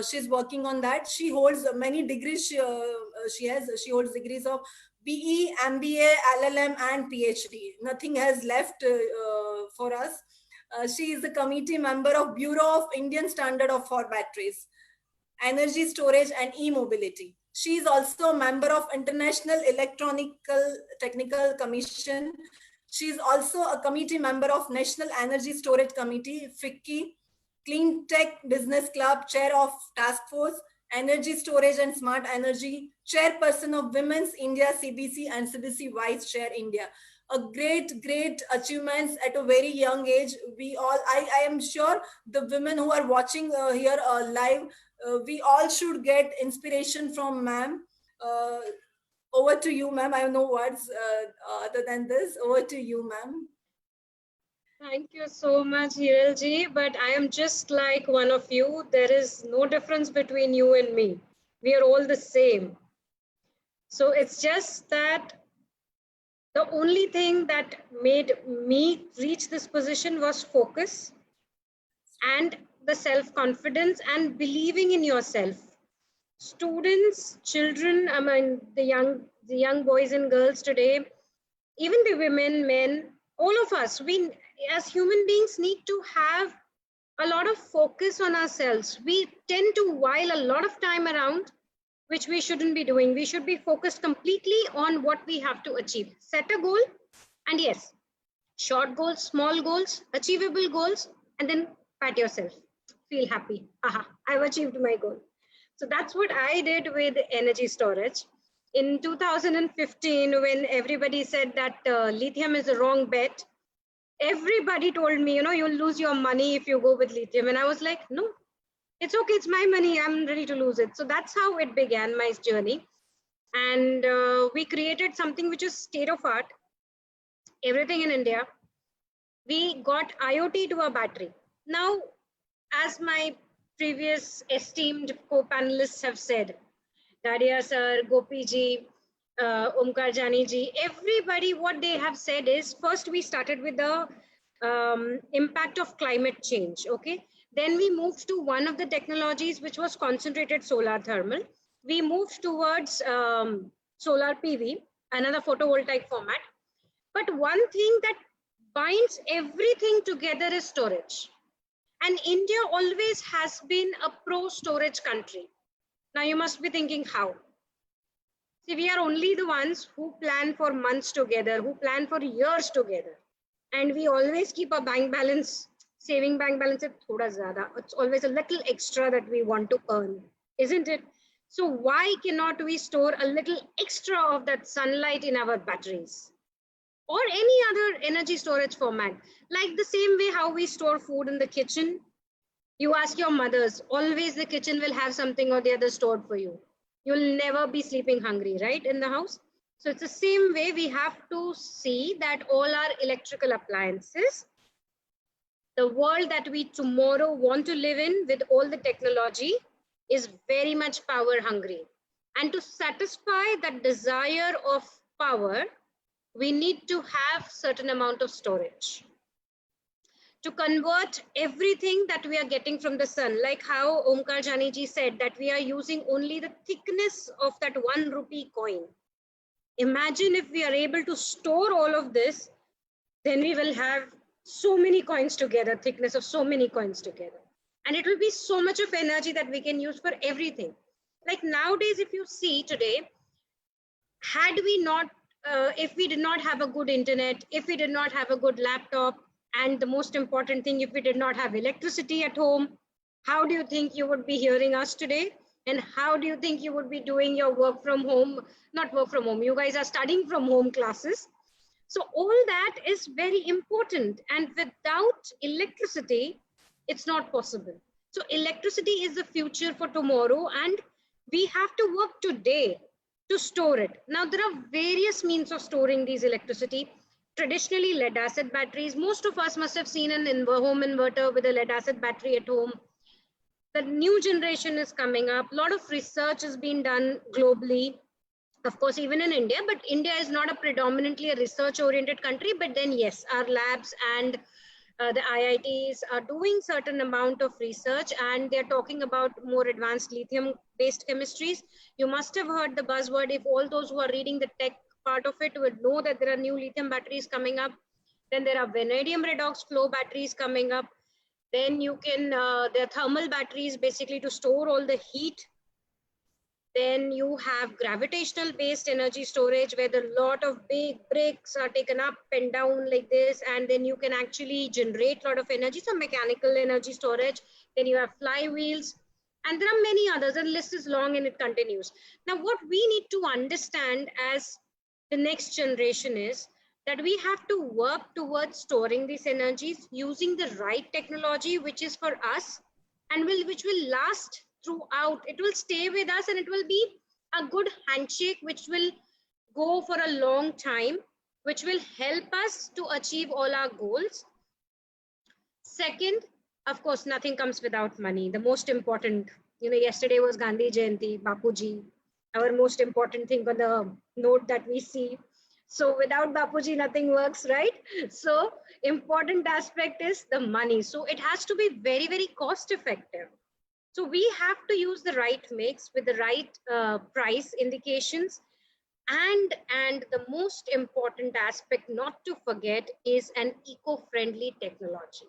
She's working on that. She holds many degrees. She holds degrees of BE, MBA, LLM, and PhD. Nothing has left for us. She is the committee member of Bureau of Indian Standard for Batteries, Energy Storage, and E-Mobility. She is also a member of International Electronical Technical Commission. She is also a committee member of National Energy Storage Committee, FICCI, Clean Tech Business Club, chair of Task Force, Energy Storage and Smart Energy, chairperson of Women's India CBC and CBC Vice Chair India. A great achievements at a very young age. We all, I am sure the women who are watching here live, we all should get inspiration from ma'am. Over to you, ma'am. I have no words other than this. Over to you, ma'am. Thank you so much, Hiralji. But I am just like one of you. There is no difference between you and me. We are all the same. So it's just that the only thing that made me reach this position was focus and the self-confidence and believing in yourself. Students, children, I mean, the young boys and girls today, even the women, men, all of us, we as human beings need to have a lot of focus on ourselves. We tend to while a lot of time around, which we shouldn't be doing. We should be focused completely on what we have to achieve. Set a goal, and yes, short goals, small goals, achievable goals, and then pat yourself. Feel happy. Aha, I've achieved my goal. So that's what I did with energy storage. In 2015, when everybody said that lithium is a wrong bet, everybody told me, you know, you'll lose your money if you go with lithium. And I was like, no, it's okay, it's my money, I'm ready to lose it. So that's how it began, my journey. And we created something which is state of art, everything in India. We got IoT to our battery. Now, as my previous esteemed co-panelists have said, Daria sir, Gopi ji, Omkar Jani ji, everybody, what they have said is, first we started with the impact of climate change, okay? Then we moved to one of the technologies, which was concentrated solar thermal. We moved towards solar PV, another photovoltaic format. But one thing that binds everything together is storage. And India always has been a pro-storage country. Now you must be thinking how? See, we are only the ones who plan for months together, who plan for years together. And we always keep our bank balance, saving bank balance at thoda zyada. It's always a little extra that we want to earn, isn't it? So why cannot we store a little extra of that sunlight in our batteries? Or any other energy storage format? Like the same way how we store food in the kitchen. You ask your mothers, always the kitchen will have something or the other stored for you. You'll never be sleeping hungry, right, in the house. So it's the same way we have to see that all our electrical appliances, the world that we tomorrow want to live in with all the technology, is very much power hungry. And to satisfy that desire of power, we need to have certain amount of storage to convert everything that we are getting from the sun. Like how Omkar Jani ji said that we are using only the thickness of that 1 rupee coin. Imagine if we are able to store all of this, then we will have so many coins together, thickness of so many coins together. And it will be so much of energy that we can use for everything. Like nowadays, if you see today, had we not, if we did not have a good internet, if we did not have a good laptop, and the most important thing, if we did not have electricity at home, how do you think you would be hearing us today? And how do you think you would be doing your work from home? Not work from home, you guys are studying from home classes. So all that is very important. And without electricity, it's not possible. So electricity is the future for tomorrow, and we have to work today to store it. Now, there are various means of storing these electricity. Traditionally, lead acid batteries. Most of us must have seen an home inverter with a lead acid battery at home. The new generation is coming up. A lot of research has been done globally, of course, even in India, but India is not a predominantly a research oriented country. But then yes, our labs and the IITs are doing certain amount of research, and they're talking about more advanced lithium based chemistries. You must have heard the buzzword. If all those who are reading the tech part of it would know that there are new lithium batteries coming up. Then there are vanadium redox flow batteries coming up. Then you can, there are thermal batteries basically to store all the heat. Then you have gravitational based energy storage where the lot of big bricks are taken up and down like this, and then you can actually generate a lot of energy, so mechanical energy storage. Then you have flywheels, and there are many others. The list is long and it continues. Now, what we need to understand as the next generation is that we have to work towards storing these energies using the right technology, which is for us and which will last throughout. It will stay with us, and it will be a good handshake which will go for a long time, which will help us to achieve all our goals. Second, of course, nothing comes without money. The most important, yesterday was Gandhi Jayanti, Bapuji, our most important thing on the note that we see. So without Bapuji, nothing works, right? So important aspect is the money. So it has to be very, very cost effective. So we have to use the right mix with the right price indications. And the most important aspect not to forget is an eco-friendly technology.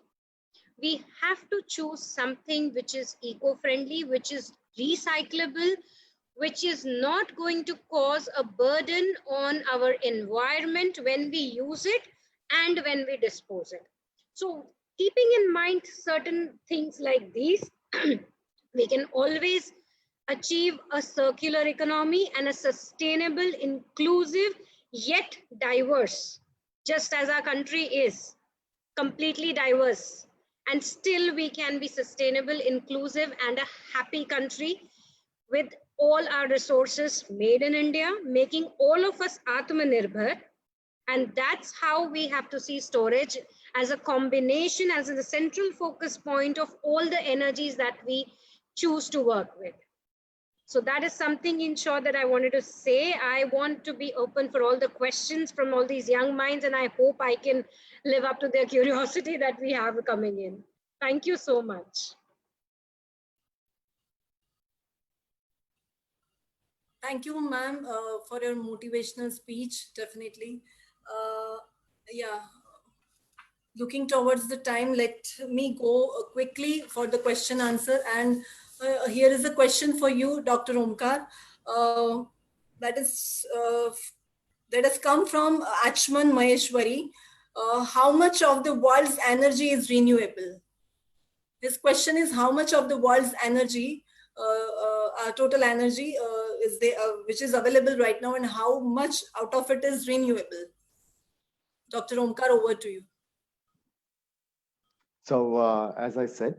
We have to choose something which is eco-friendly, which is recyclable, which is not going to cause a burden on our environment when we use it and when we dispose it. So keeping in mind certain things like these, we can always achieve a circular economy and a sustainable, inclusive, yet diverse, just as our country is completely diverse. And still we can be sustainable, inclusive, and a happy country with all our resources made in India, making all of us Atmanirbhar. And that's how we have to see storage as a combination, as the central focus point of all the energies that we choose to work with. So that is something in short that I wanted to say. I want to be open for all the questions from all these young minds, and I hope I can live up to their curiosity that we have coming in. Thank you so much. Thank you, ma'am, for your motivational speech, definitely. Yeah, looking towards the time, let me go quickly for the question answer. And here is a question for you, Dr. Omkar. That has come from Achman Maheshwari. How much of the world's energy is renewable? His question is how much of the world's energy, total energy, is there, which is available right now, and how much out of it is renewable? Dr. Omkar, over to you. So as I said,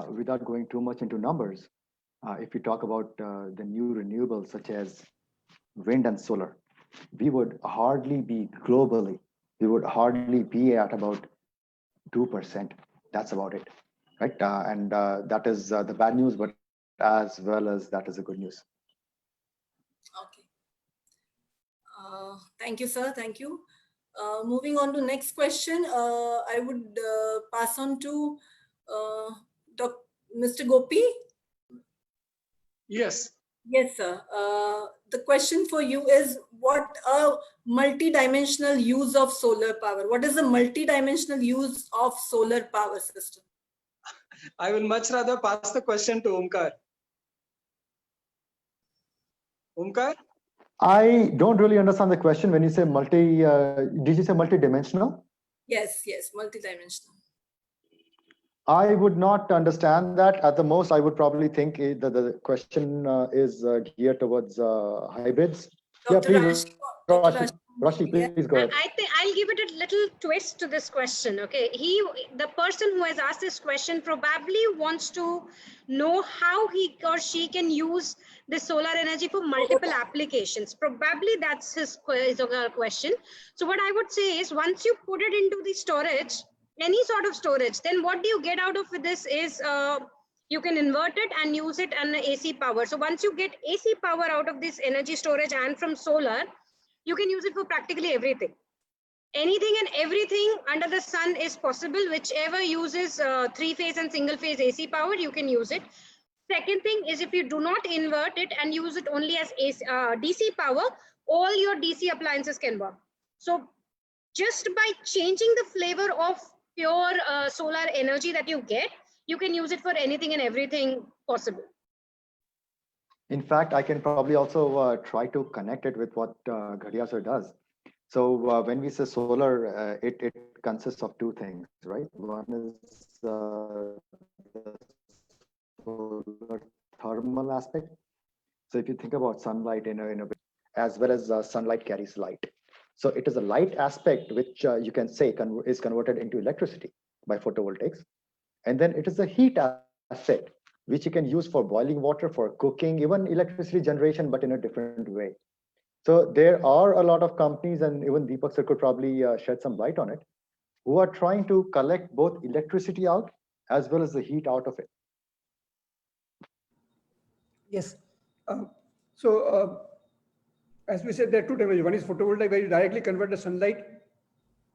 without going too much into numbers, if we talk about the new renewables such as wind and solar, we would hardly be globally, we would hardly be at about 2%. That's about it, right? And that is the bad news, but as well as that is the good news. Okay. Thank you, sir. Thank you. Moving on to next question, I would pass on to Mr. Gopi. Yes. Yes, sir. The question for you is, what a multi-dimensional use of solar power? What is the multi-dimensional use of solar power system? I will much rather pass the question to Omkar. Omkar? I don't really understand the question when you say multi, did you say multi-dimensional? Yes, yes, multi-dimensional. I would not understand that. At the most, I would probably think the question is geared towards hybrids. Dr. Yeah, please, Rashid, Yeah. please go ahead. I think I'll give it a little twist to this question. Okay, the person who has asked this question probably wants to know how he or she can use the solar energy for multiple applications. Probably that's his question. So what I would say is, once you put it into the storage, any sort of storage, then what do you get out of this is you can invert it and use it on AC power. So once you get AC power out of this energy storage and from solar, you can use it for practically everything. Anything and everything under the sun is possible. Whichever uses three-phase and single-phase AC power, you can use it. Second thing is, if you do not invert it and use it only as DC power, all your DC appliances can work. So just by changing the flavor of pure solar energy that you get, you can use it for anything and everything possible. In fact, I can probably also try to connect it with what Ghadia sir does. So when we say solar, it consists of two things, right? One is the solar thermal aspect. So if you think about sunlight in a as well as sunlight carries light. So it is a light aspect which you can say is converted into electricity by photovoltaics. And then it is the heat aspect, which you can use for boiling water, for cooking, even electricity generation, but in a different way. So there are a lot of companies, and even Deepak sir could probably shed some light on it, who are trying to collect both electricity out as well as the heat out of it. Yes. As we said, there are two technologies. One is photovoltaic, where you directly convert the sunlight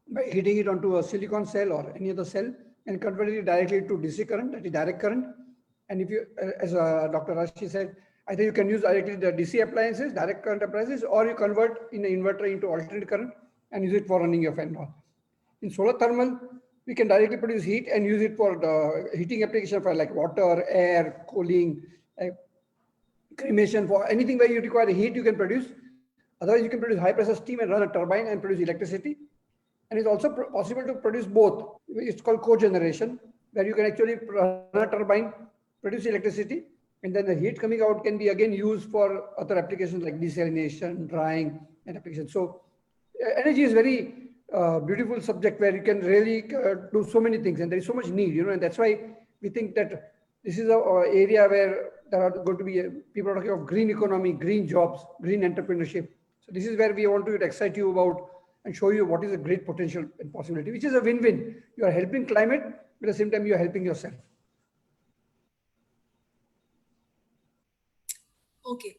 by heating it onto a silicon cell or any other cell and convert it directly to DC current, that is direct current. And if you, as Dr. Rashid said, either you can use directly the DC appliances, direct current appliances, or you convert in an inverter into alternate current and use it for running your fan. In solar thermal, we can directly produce heat and use it for the heating application for like water, air, cooling, cremation, for anything where you require heat, you can produce. Otherwise, you can produce high pressure steam and run a turbine and produce electricity. And it's also possible to produce both. It's called cogeneration, where you can actually run a turbine, produce electricity, and then the heat coming out can be again used for other applications like desalination, drying, and applications. So energy is very beautiful subject where you can really do so many things, and there is so much need, and that's why we think that this is an area where there are going to be people are talking of green economy, green jobs, green entrepreneurship. So this is where we want to excite you about and show you what is a great potential and possibility, which is a win-win. You are helping climate, but at the same time you are helping yourself. Okay.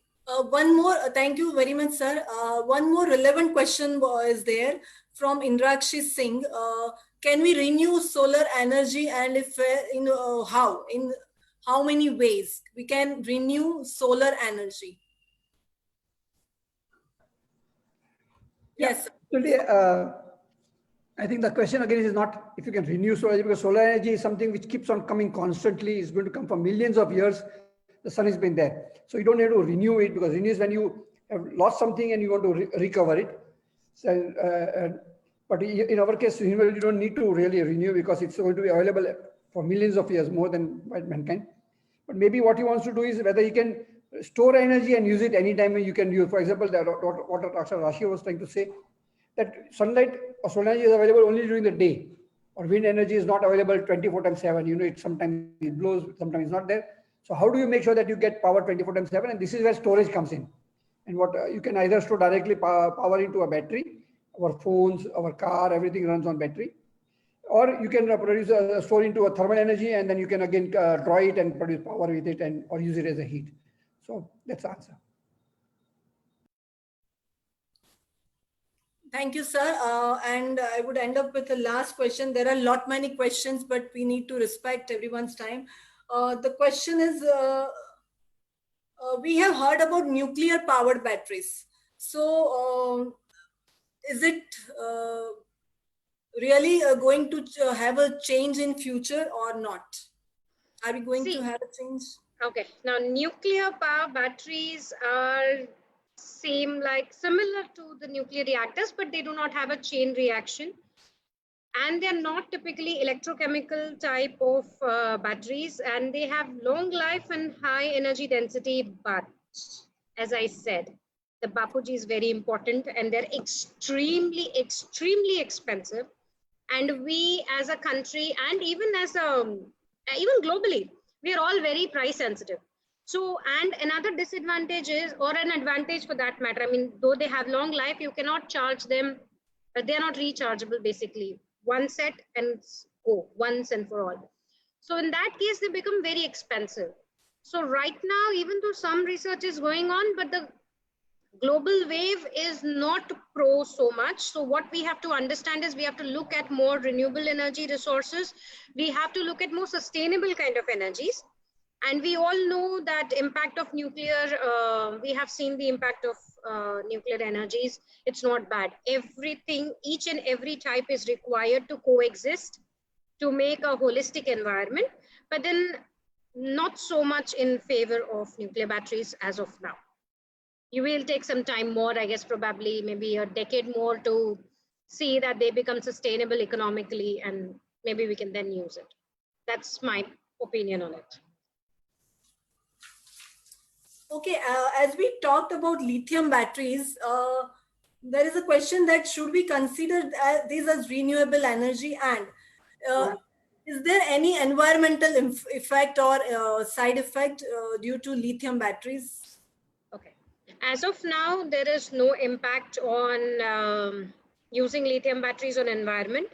One more, thank you very much, sir. One more relevant question is there from Indrakshi Singh. Can we renew solar energy, and if how? In how many ways we can renew solar energy? Yes. Today, I think the question again is not if you can renew solar energy, because solar energy is something which keeps on coming constantly. It's going to come for millions of years. The sun has been there. So you don't need to renew it, because renew is when you have lost something and you want to recover it. So, but in our case, you don't need to really renew, because it's going to be available for millions of years, more than mankind. But maybe what he wants to do is whether he can store energy and use it anytime you can use. For example, what Dr. Rashid was trying to say, that sunlight or solar energy is available only during the day, or wind energy is not available 24/7. It sometimes it blows, sometimes it's not there. So how do you make sure that you get power 24/7? And this is where storage comes in. And what you can either store directly power into a battery, our phones, our car, everything runs on battery. Or you can produce store into a thermal energy, and then you can again draw it and produce power with it, and or use it as a heat. So that's the answer. Thank you, sir. And I would end up with the last question. There are many questions, but we need to respect everyone's time. The question is, we have heard about nuclear powered batteries. So is it really going to have a change in future or not? Are we going to have a change? Okay, now nuclear power batteries are similar to the nuclear reactors, but they do not have a chain reaction. And they're not typically electrochemical type of batteries, and they have long life and high energy density. But as I said, the Bapuji is very important, and they're extremely, extremely expensive. And we as a country, and even even globally, we are all very price sensitive. So, and another disadvantage is, or an advantage for that matter, I mean, though they have long life, you cannot charge them, they're not rechargeable basically. One set and go once and for all. So in that case, they become very expensive. So right now, even though some research is going on, but the global wave is not pro so much. So what we have to understand is we have to look at more renewable energy resources. We have to look at more sustainable kind of energies. And we all know that impact of nuclear, we have seen the impact of nuclear energies. It's not bad. Everything, each and every type is required to coexist to make a holistic environment, but then not so much in favor of nuclear batteries as of now. You will take some time more, I guess, probably maybe a decade more to see that they become sustainable economically, and maybe we can then use it. That's my opinion on it. Okay, as we talked about lithium batteries, there is a question that should we consider these as renewable energy, and is there any environmental effect or side effect due to lithium batteries? Okay, as of now, there is no impact on using lithium batteries on environment,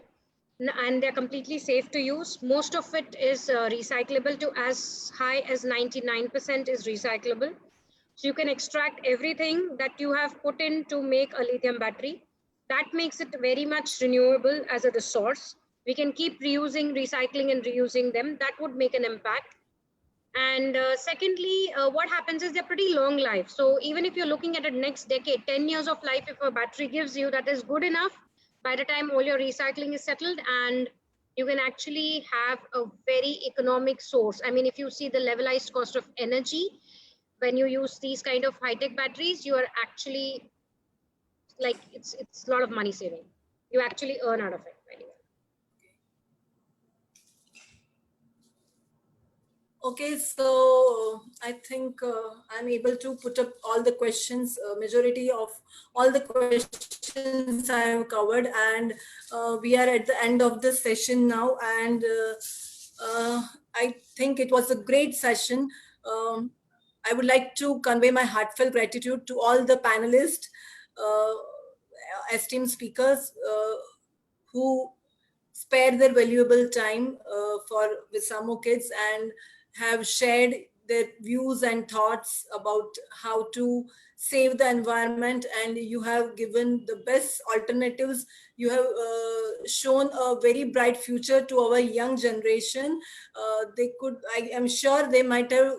and they're completely safe to use. Most of it is recyclable to as high as 99% is recyclable. So you can extract everything that you have put in to make a lithium battery. That makes it very much renewable as a resource. We can keep reusing, recycling and reusing them. That would make an impact. And secondly, what happens is they're pretty long life. So even if you're looking at the next decade, 10 years of life, if a battery gives you, that is good enough by the time all your recycling is settled, and you can actually have a very economic source. I mean, if you see the levelized cost of energy, when you use these kind of high-tech batteries, you are actually like, it's a lot of money saving. You actually earn out of it very well. Okay, so I think I'm able to put up all the questions, majority of all the questions I have covered, and we are at the end of this session now, and I think it was a great session. I would like to convey my heartfelt gratitude to all the panelists, esteemed speakers who spare their valuable time for Visamo kids and have shared their views and thoughts about how to save the environment, and you have given the best alternatives. You have shown a very bright future to our young generation. They could, I am sure they might have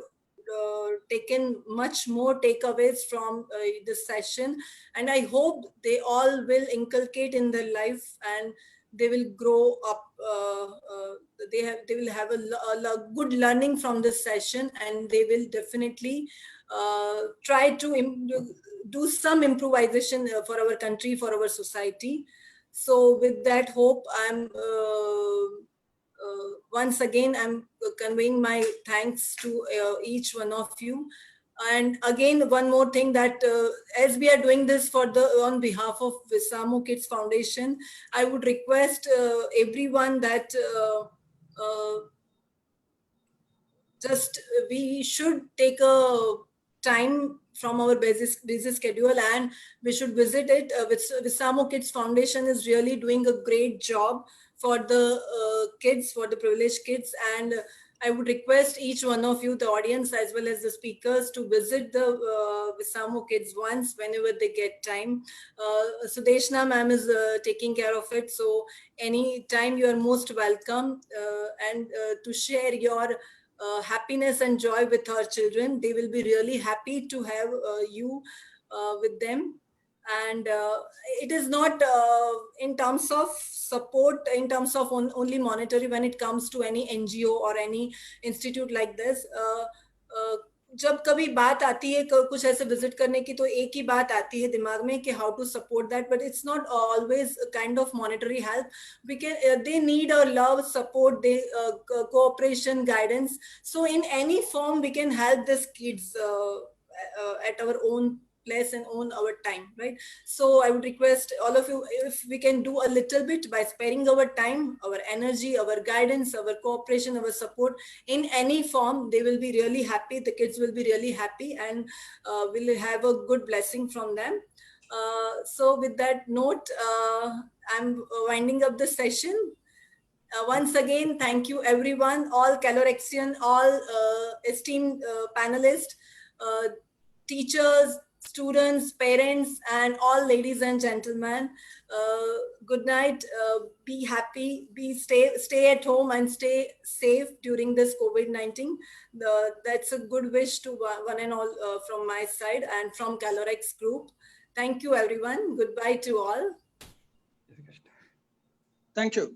taken much more takeaways from this session, and I hope they all will inculcate in their life, and they will grow up. They will have a good learning from this session, and they will definitely try to do some improvisation for our country, for our society. So with that hope, I'm once again, I'm conveying my thanks to each one of you. And again, one more thing, that as we are doing this on behalf of Visamo Kids Foundation, I would request everyone that just we should take a time from our busy schedule and we should visit it. Visamo Kids Foundation is really doing a great job for the kids, for the privileged kids, and I would request each one of you, the audience as well as the speakers, to visit the Visamo Kids once whenever they get time. Sudeshna ma'am is taking care of it, so any time you are most welcome, and to share your happiness and joy with our children. They will be really happy to have you with them. And it is not in terms of support, in terms of only monetary when it comes to any NGO or any institute like this. जब कभी बात आती है कुछ ऐसे visit करने की, तो एक ही बात आती है दिमाग में कि how to support that, but it's not always kind of monetary help. We can, they need our love, support, they cooperation, guidance. So in any form we can help these kids at our own place and own our time, right? So I would request all of you, if we can do a little bit by sparing our time, our energy, our guidance, our cooperation, our support in any form, they will be really happy. The kids will be really happy, and will have a good blessing from them. So with that note, I'm winding up the session. Once again, thank you everyone, all Kalorexian, all esteemed panelists, teachers, students, parents, and all ladies and gentlemen. Good night. Be happy. Stay at home and stay safe during this COVID-19. That's a good wish to one and all from my side and from Kalorex Group. Thank you, everyone. Goodbye to all. Thank you.